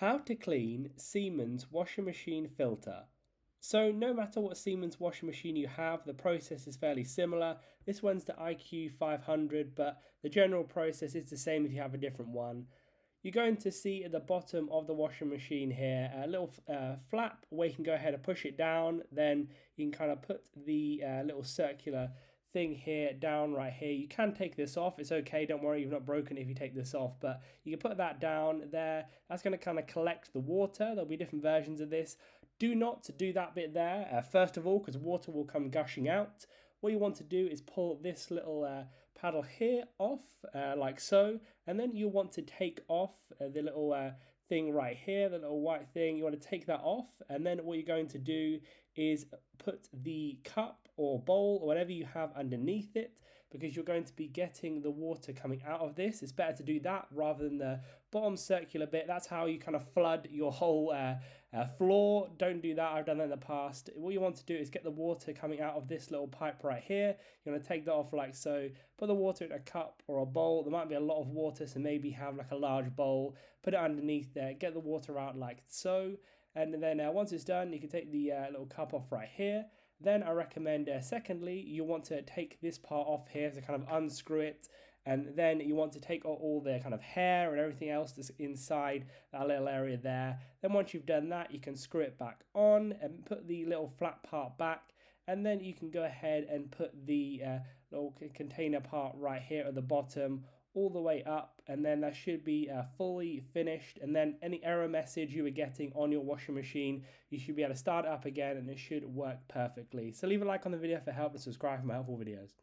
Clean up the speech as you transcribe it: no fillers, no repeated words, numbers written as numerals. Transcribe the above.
How to clean Siemens washing machine filter. So no matter what Siemens washing machine you have, the process is fairly similar. This one's the IQ 500, but the general process is the same if you have a different one. You're going to see at the bottom of the washing machine here a little flap where you can go ahead and push it down. Then you can kind of put the little circular thing here down right here. You can take this off. It's okay. Don't worry. You've not broken it if you take this off. But you can put that down there. That's going to kind of collect the water. There'll be different versions of this. Do not do that bit there, first of all, because water will come gushing out. What you want to do is pull this little paddle here off, like so, and then you want to take off the little thing right here, the little white thing. You want to take that off, and then what you're going to do is put the cup or bowl or whatever you have underneath it, because you're going to be getting the water coming out of this. It's better to do that rather than the bottom circular bit. That's how you kind of flood your whole floor. Don't do that. I've done that in the past. What you want to do is get the water coming out of this little pipe right here. You want to take that off like so. Put the water in a cup or a bowl. There might be a lot of water, so maybe have like a large bowl. Put it underneath there. Get the water out like so. And then once it's done, you can take the little cup off right here. Then I recommend, secondly, you want to take this part off here to kind of unscrew it. And then you want to take all the kind of hair and everything else that's inside that little area there. Then once you've done that, you can screw it back on and put the little flat part back. And then you can go ahead and put the little container part right here at the bottom all the way up, and then that should be fully finished. And then any error message you were getting on your washing machine, you should be able to start it up again and it should work perfectly. So leave a like on the video for help and subscribe for more helpful videos.